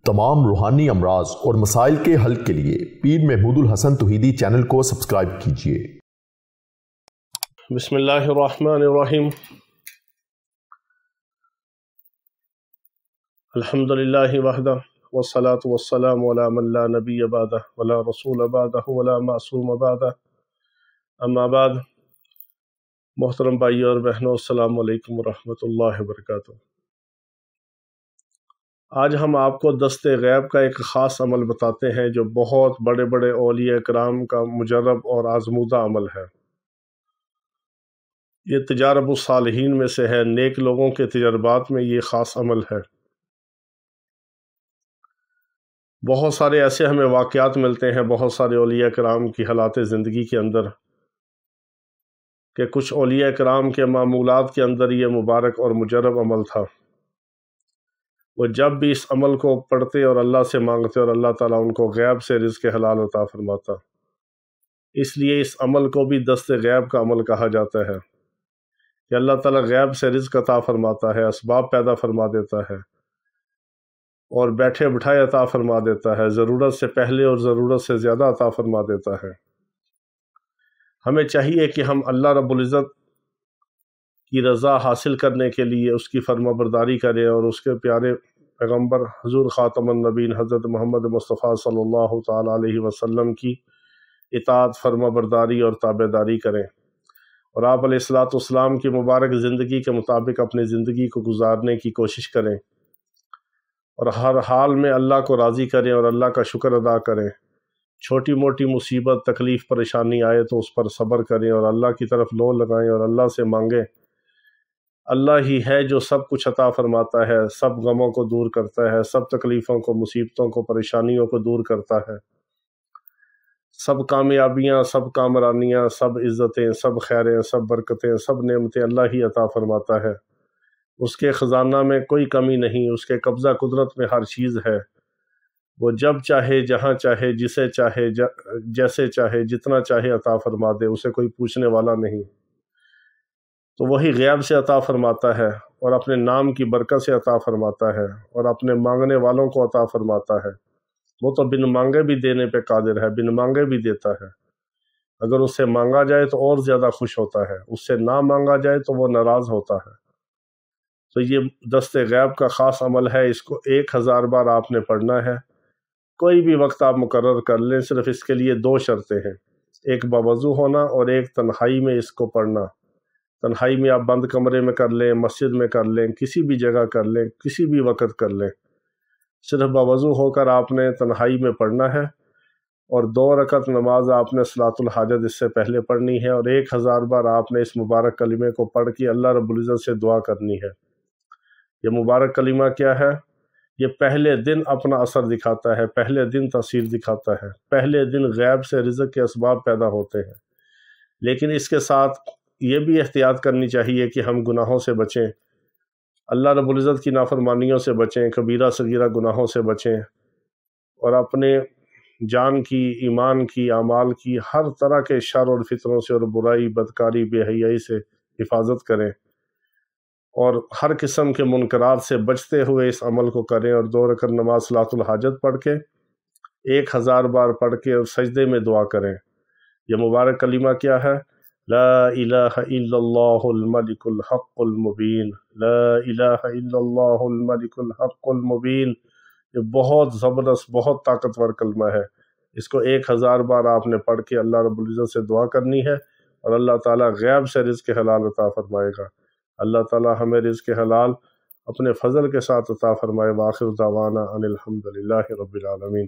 تمام روحانی امراض اور مسائل کے حل کے لیے پیر محمود الحسن توحیدی چینل کو سبسکرائب کیجئے۔ بسم اللہ الرحمن الرحیم۔ الحمدللہ وحدہ والصلاة والسلام علی من لا نبی بعدہ ولا رسول بعدہ ولا معصوم بعدہ، اما بعد۔ محترم بھائی اور بہنوں، السلام علیکم ورحمۃ اللہ وبرکاتہ۔ آج ہم آپ کو دست غیب کا ایک خاص عمل بتاتے ہیں جو بہت بڑے بڑے اولیاء کرام کا مجرب اور آزمودہ عمل ہے۔ یہ تجارب الصالحین میں سے ہے، نیک لوگوں کے تجربات میں یہ خاص عمل ہے۔ بہت سارے ایسے ہمیں واقعات ملتے ہیں بہت سارے اولیاء کرام کی حالات زندگی کے اندر کہ کچھ اولیاء کرام کے معمولات کے اندر یہ مبارک اور مجرب عمل تھا۔ وہ جب بھی اس عمل کو پڑھتے اور اللہ سے مانگتے اور اللہ تعالیٰ ان کو غیب سے رزق حلال عطا فرماتا۔ اس لیے اس عمل کو بھی دست غیب کا عمل کہا جاتا ہے کہ اللہ تعالیٰ غیب سے رزق عطا فرماتا ہے، اسباب پیدا فرما دیتا ہے اور بیٹھے بٹھائے عطا فرما دیتا ہے، ضرورت سے پہلے اور ضرورت سے زیادہ عطا فرما دیتا ہے۔ ہمیں چاہیے کہ ہم اللہ رب العزت کی رضا حاصل کرنے کے لیے اس کی فرما برداری کریں اور اس کے پیارے پیغمبر حضور خاتم النبیین حضرت محمد مصطفیٰ صلی اللہ تعالیٰ علیہ وسلم کی اطاعت، فرما برداری اور تابع داری کریں، اور آپ علیہ الصلوۃ والسلام کی مبارک زندگی کے مطابق اپنی زندگی کو گزارنے کی کوشش کریں، اور ہر حال میں اللہ کو راضی کریں اور اللہ کا شکر ادا کریں۔ چھوٹی موٹی مصیبت، تکلیف، پریشانی آئے تو اس پر صبر کریں اور اللہ کی طرف لو لگائیں اور اللہ سے مانگیں۔ اللہ ہی ہے جو سب کچھ عطا فرماتا ہے، سب غموں کو دور کرتا ہے، سب تکلیفوں کو، مصیبتوں کو، پریشانیوں کو دور کرتا ہے، سب کامیابیاں، سب کامرانیاں، سب عزتیں، سب خیریں، سب برکتیں، سب نعمتیں اللہ ہی عطا فرماتا ہے۔ اس کے خزانہ میں کوئی کمی نہیں، اس کے قبضہ قدرت میں ہر چیز ہے۔ وہ جب چاہے، جہاں چاہے، جسے چاہے، جیسے چاہے، جتنا چاہے عطا فرما دے، اسے کوئی پوچھنے والا نہیں۔ تو وہی غیب سے عطا فرماتا ہے اور اپنے نام کی برکت سے عطا فرماتا ہے اور اپنے مانگنے والوں کو عطا فرماتا ہے۔ وہ تو بن مانگے بھی دینے پہ قادر ہے، بن مانگے بھی دیتا ہے۔ اگر اس سے مانگا جائے تو اور زیادہ خوش ہوتا ہے، اس سے نہ مانگا جائے تو وہ ناراض ہوتا ہے۔ تو یہ دست غیب کا خاص عمل ہے، اس کو 1000 بار آپ نے پڑھنا ہے۔ کوئی بھی وقت آپ مقرر کر لیں، صرف اس کے لیے 2 شرطیں ہیں، ایک باوضو ہونا اور ایک تنہائی میں اس کو پڑھنا۔ تنہائی میں آپ بند کمرے میں کر لیں، مسجد میں کر لیں، کسی بھی جگہ کر لیں، کسی بھی وقت کر لیں، صرف باوضو ہو کر آپ نے تنہائی میں پڑھنا ہے، اور 2 رکعت نماز آپ نے صلاۃ الحاجت اس سے پہلے پڑھنی ہے، اور 1000 بار آپ نے اس مبارک کلمے کو پڑھ کے اللہ رب العزت سے دعا کرنی ہے۔ یہ مبارک کلمہ کیا ہے؟ یہ پہلے دن اپنا اثر دکھاتا ہے، پہلے دن تاثیر دکھاتا ہے، پہلے دن غیب سے رزق کے اسباب پیدا ہوتے ہیں۔ لیکن اس کے ساتھ یہ بھی احتیاط کرنی چاہیے کہ ہم گناہوں سے بچیں، اللہ رب العزت کی نافرمانیوں سے بچیں، کبیرہ صغیرہ گناہوں سے بچیں، اور اپنے جان کی، ایمان کی، اعمال کی، ہر طرح کے شر اور فتنوں سے اور برائی، بدکاری، بے حیائی سے حفاظت کریں، اور ہر قسم کے منکرات سے بچتے ہوئے اس عمل کو کریں، اور 2 رکعت نماز صلاۃ الحاجت پڑھ کے 1000 بار پڑھ کے اور سجدے میں دعا کریں۔ یہ مبارک کلمہ کیا ہے؟ لا الہ الا اللہ الملک الحق المبین، لا الہ الا اللہ الملک الحق المبین۔ یہ بہت زبردست، بہت طاقتور کلمہ ہے۔ اس کو 1000 بار آپ نے پڑھ کے اللہ رب العزت سے دعا کرنی ہے، اور اللہ تعالیٰ غیب سے رزق حلال عطا فرمائے گا۔ اللہ تعالیٰ ہمیں رزق حلال اپنے فضل کے ساتھ عطا فرمائے۔ وآخر دعوانا ان الحمد للہ رب العالمین۔